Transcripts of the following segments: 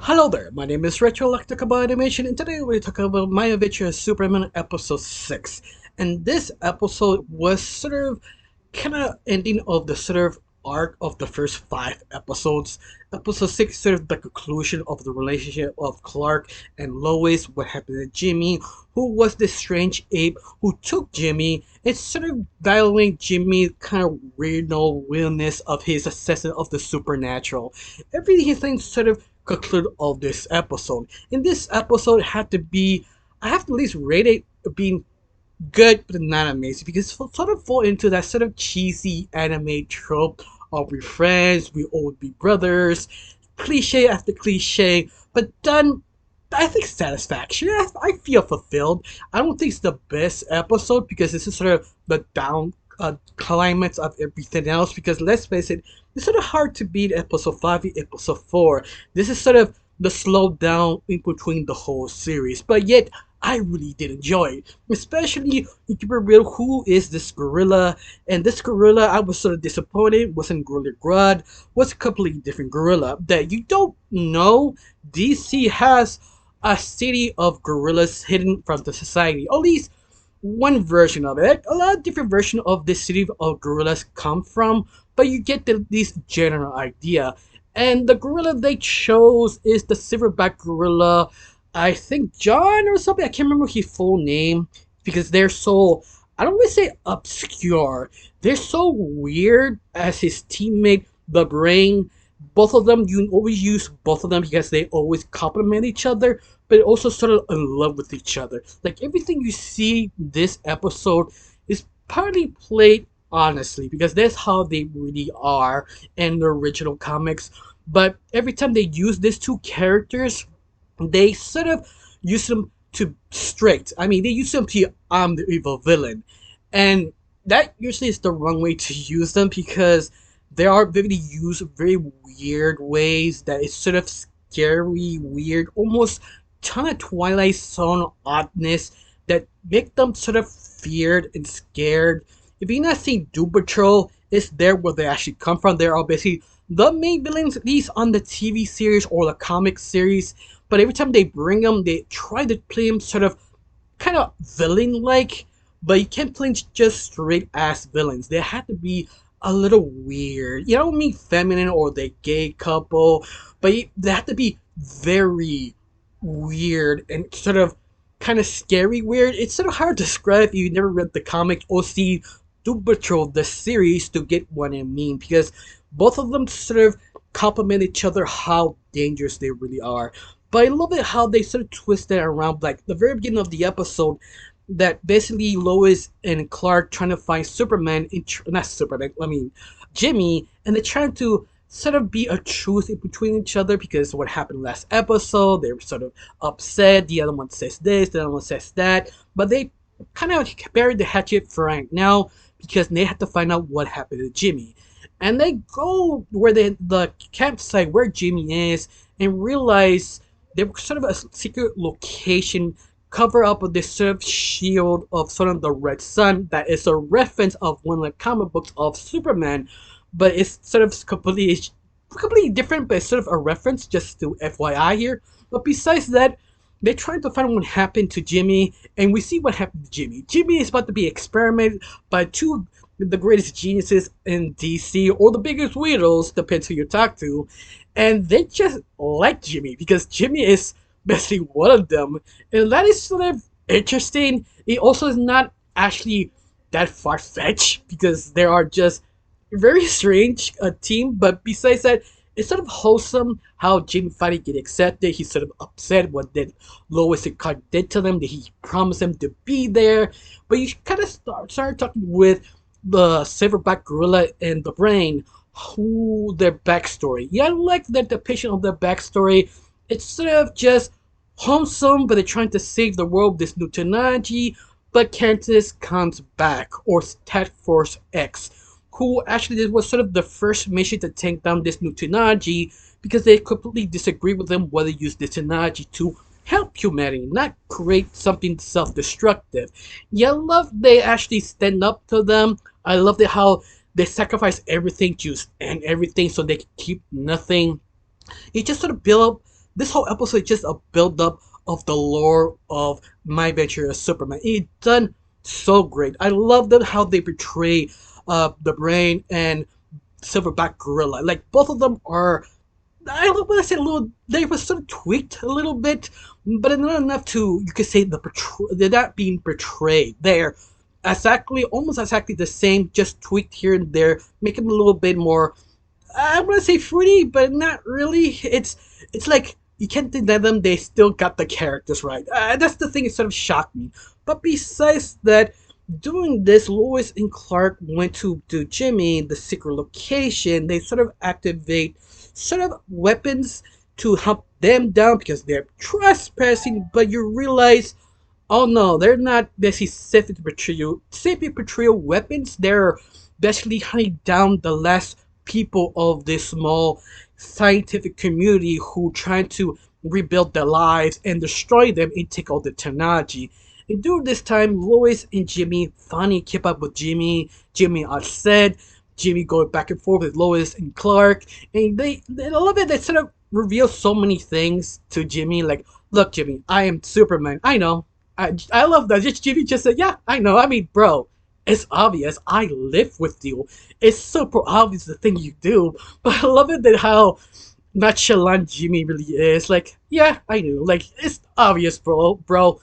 Hello there, my name is Retro Electrical Animation, and today we're talking about My Adventures Superman episode 6. And this episode was sort of kind of ending of the sort of arc of the first 5 episodes. Episode 6 sort of the conclusion of the relationship of Clark and Lois, what happened to Jimmy, who was this strange ape who took Jimmy, and sort of dialing Jimmy kind of weirdo weirdness of his assessment of the supernatural. Everything sort of conclude of this episode. In this episode had to be, I have to at least rate it being good but not amazing because it sort of fall into that sort of cheesy anime trope of we friends, we all be brothers, cliche after cliche, but done I think satisfaction. I feel fulfilled. I don't think it's the best episode because this is sort of the down climax of everything else. Because let's face it, it's sort of hard to beat episode 5 and episode 4. This is sort of the slow down in between the whole series. But yet, I really did enjoy it. Especially, you keep it real, who is this gorilla? And this gorilla, I was sort of disappointed, wasn't Gorilla Grodd, was a completely different gorilla that you don't know. DC has a city of gorillas hidden from the society. At least one version of it. A lot of different versions of this city of gorillas come from, but you get this general idea. And the gorilla they chose is the silverback gorilla. I think John or something. I can't remember his full name because they're so. I don't want to say obscure. They're so weird as his teammate, the Brain. Both of them, you always use both of them because they always complement each other, but also sort of in love with each other. Like everything you see this episode is partly played honestly because that's how they really are in the original comics. But every time they use these two characters, they sort of use them to straight. I mean, they use them to the evil villain, and that usually is the wrong way to use them because they are vividly used very weird ways that is sort of scary, weird, almost ton of Twilight Zone oddness that make them sort of feared and scared. If you've not seen Doom Patrol, it's there where they actually come from. They're all basically the main villains, at least on the TV series or the comic series. But every time they bring them, they try to play them sort of kind of villain like, but you can't play just straight ass villains. They have to be a little weird. You don't mean feminine or the gay couple, but they have to be very weird and sort of kind of scary weird. It's sort of hard to describe if you never read the comic or see Doom Patrol, the series, to get what I mean because both of them sort of complement each other how dangerous they really are. But I love it how they sort of twist it around, like the very beginning of the episode, that basically Lois and Clark trying to find Superman, not Superman, I mean Jimmy, and they're trying to sort of be a truth in between each other because what happened last episode, they were sort of upset. The other one says this, the other one says that, but they kind of buried the hatchet for right now because they have to find out what happened to Jimmy. And they go where the campsite where Jimmy is and realize they were sort of a secret location cover up with this sort of shield of sort of the red sun that is a reference of one of the comic books of Superman, but it's sort of completely different, but it's sort of a reference just to FYI here. But besides that, they're trying to find what happened to Jimmy, and we see what happened to Jimmy. Jimmy is about to be experimented by two the greatest geniuses in DC, or the biggest weirdos, depends who you talk to, and they just like Jimmy because Jimmy is basically one of them, and that is sort of interesting. It also is not actually that far fetched because they are just very strange team. But besides that, it's sort of wholesome how Jimmy finally get accepted. He's sort of upset what that Lois and Clark did to them. That he promised them to be there, but you kind of start talking with the silverback gorilla and the Brain, who their backstory. Yeah, I like the depiction of their backstory. It's sort of just wholesome, but they're trying to save the world with this new technology. But Candace comes back, or Task Force X, who actually was sort of the first mission to take down this new technology because they completely disagree with them whether to use this technology to help humanity, not create something self-destructive. Yeah, I love they actually stand up to them. I love how they sacrifice everything to end everything so they can keep nothing. It just sort of build up this whole episode is just a build up of the lore of My Adventure as Superman. It's done so great. I love them how they portray the Brain and Silverback Gorilla. Like both of them are, I don't want to say a little. They were sort of tweaked a little bit, but not enough to you could say they're not being portrayed. They're exactly almost exactly the same, just tweaked here and there, make them a little bit more. I want to say fruity, but not really. It's like you can't deny them. They still got the characters right. That's the thing that sort of shocked me. But besides that, doing this, Lois and Clark went to do Jimmy the secret location. They sort of activate sort of weapons to hunt them down because they're trespassing. But you realize, oh no, they're not basically safety patrol weapons. They're basically hunting down the last people of this small scientific community who trying to rebuild their lives and destroy them and take all the technology. And during this time, Lois and Jimmy finally keep up with Jimmy. Jimmy upset. Jimmy going back and forth with Lois and Clark. And I love it. They sort of reveal so many things to Jimmy. Like, look, Jimmy, I am Superman. I know. I love that. Just Jimmy just said, yeah, I know. I mean, bro, it's obvious. I live with you. It's super obvious the thing you do. But I love it that how nonchalant Jimmy really is. Like, yeah, I knew. Like, it's obvious, bro,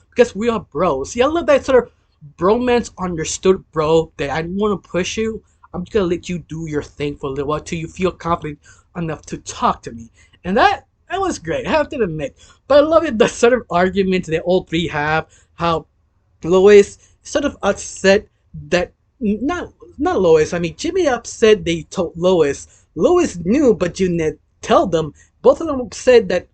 because we are bros. Yeah, I love that sort of bromance understood, bro, that I don't want to push you. I'm just gonna let you do your thing for a little while till you feel confident enough to talk to me. And that was great, I have to admit. But I love it, the sort of argument that all three have, how Lois sort of upset that not Lois. I mean, Jimmy upset they told Lois. Lois knew, but didn't tell them. Both of them said that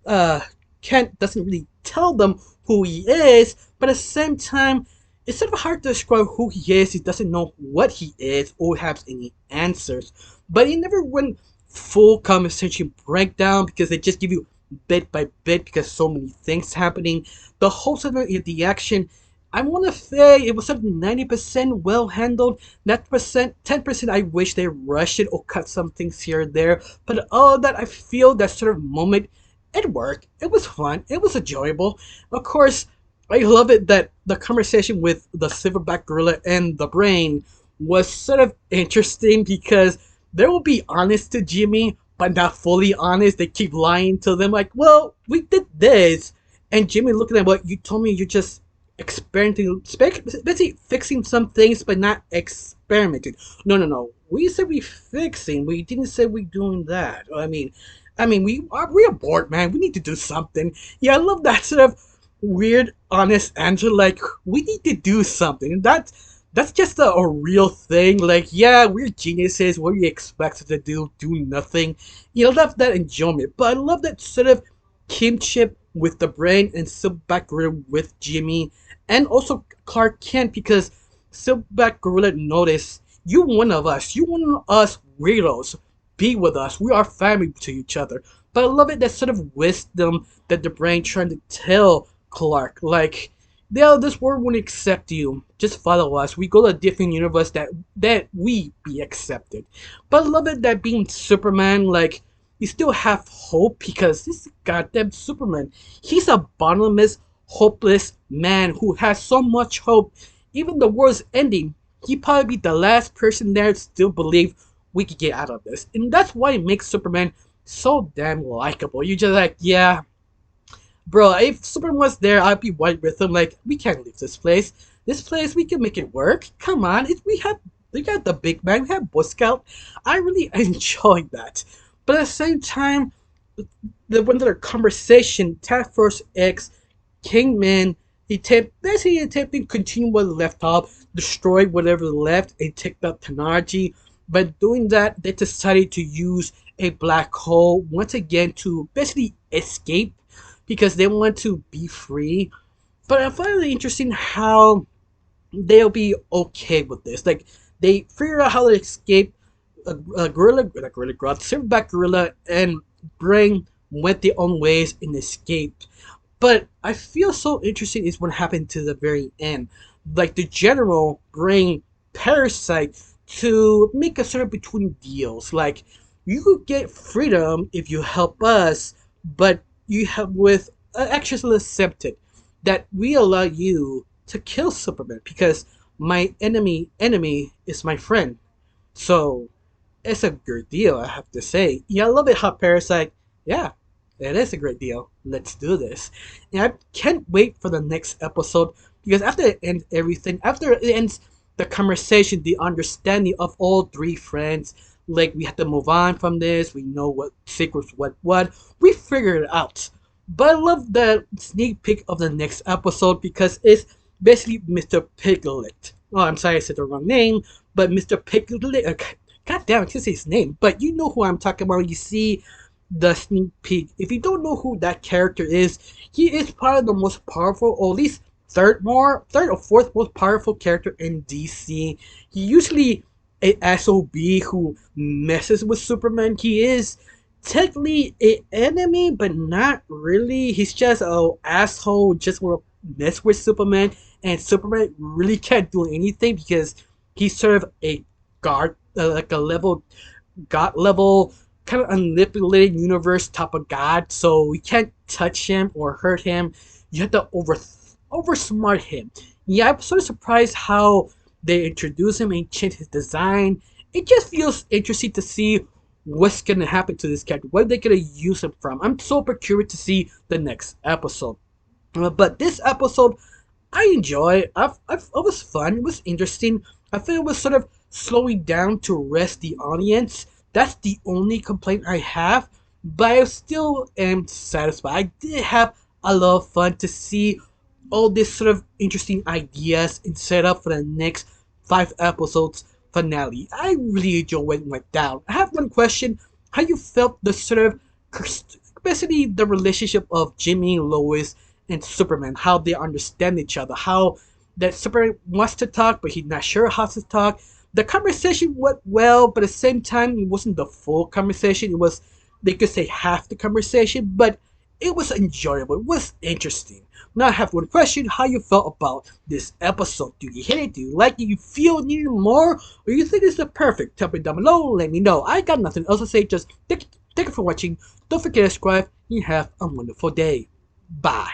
uh, Kent doesn't really tell them who he is, but at the same time, it's sort of hard to describe who he is. He doesn't know what he is or has any answers. But he never went full conversation breakdown because they just give you bit by bit because so many things happening. The whole sort of the action, I want to say it was something 90% well handled. That percent, 10% I wish they rushed it or cut some things here and there. But all that I feel that sort of moment, it worked. It was fun. It was enjoyable. Of course, I love it that the conversation with the silverback gorilla and the brain was sort of interesting because they will be honest to Jimmy, but not fully honest. They keep lying to them, like, well, we did this. And Jimmy looking at what you told me, you just experimenting, basically fixing some things, but not experimenting. No, no, no. We said we fixing. We didn't say we doing that. I mean, we're bored, man. We need to do something. Yeah, I love that sort of weird, honest answer. Like we need to do something. And that's just a real thing. Like, yeah, we're geniuses. What do you expect us to do? Do nothing. You know, that enjoyment. But I love that sort of kinship with the brain and Silverback Gorilla with Jimmy and also Clark Kent because Silverback Gorilla noticed you one of us. You one of us weirdos. Be with us. We are family to each other. But I love it that sort of wisdom that the brain trying to tell Clark. Like, yeah, this world won't accept you. Just follow us. We go to a different universe that we be accepted. But I love it that being Superman, like, you still have hope because this is goddamn Superman. He's a bottomless, hopeless man who has so much hope. Even the world's ending, he'd probably be the last person there to still believe we could get out of this. And that's why it makes Superman so damn likable. You're just like, yeah, bro, if Superman was there, I'd be white with him. Like, we can't leave this place. This place, we can make it work. Come on, we got the Big Bang, we have Boy Scout. I really enjoyed that. But at the same time, the one other conversation, Task Force X, Kingman, basically attempting to continue what left off, destroy whatever left, and take that technology. But doing that, they decided to use a black hole once again to basically escape because they want to be free. But I find it interesting how they'll be okay with this. Like they figure out how to escape a gorilla, not gorilla, gorilla, silverback gorilla, and Brain went their own ways and escaped. But I feel so interesting is what happened to the very end. Like the general Brain Parasite to make a sort of between deals. Like you could get freedom if you help us, but you have with actually accepted that we allow you to kill Superman because my enemy is my friend. So it's a good deal, I have to say. Yeah, I love it how Parasite, yeah, it is a great deal. Let's do this. And I can't wait for the next episode because after it ends everything, after it ends the conversation, the understanding of all three friends, like we have to move on from this, we know what secrets, what, we figured it out. But I love the sneak peek of the next episode because it's basically Mr. Piglet. Oh, I'm sorry I said the wrong name, but Mr. Piglet. God damn, I can't say his name, but you know who I'm talking about. You see the sneak peek. If you don't know who that character is, he is probably the most powerful, or at least third or fourth most powerful character in DC. He usually a SOB who messes with Superman. He is technically an enemy, but not really. He's just a asshole, just want to mess with Superman, and Superman really can't do anything because he's sort of a guard, like a level god level kind of manipulated universe type of god, so you can't touch him or hurt him. You have to oversmart him. Yeah, I'm sort of surprised how they introduce him and change his design. It just feels interesting to see what's gonna happen to this character. What are they gonna use him from? I'm super curious to see the next episode. But this episode I enjoy. It was fun. It was interesting. I feel it was sort of slowing down to rest the audience. That's the only complaint I have, but I still am satisfied. I did have a lot of fun to see all these sort of interesting ideas and set up for the next 5 episodes finale. I really enjoyed what went down. I have one question: how you felt the sort of basically the relationship of Jimmy, Lois, and Superman, how they understand each other, how that Superman wants to talk, but he's not sure how to talk. The conversation went well, but at the same time, it wasn't the full conversation. It was, they could say, half the conversation, but it was enjoyable. It was interesting. Now I have one question: how you felt about this episode? Do you hate it? Do you like it? You feel it needed more, or you think it's the perfect? Tell me down below. Let me know. I got nothing else to say. Just thank you for watching. Don't forget to subscribe. You have a wonderful day. Bye.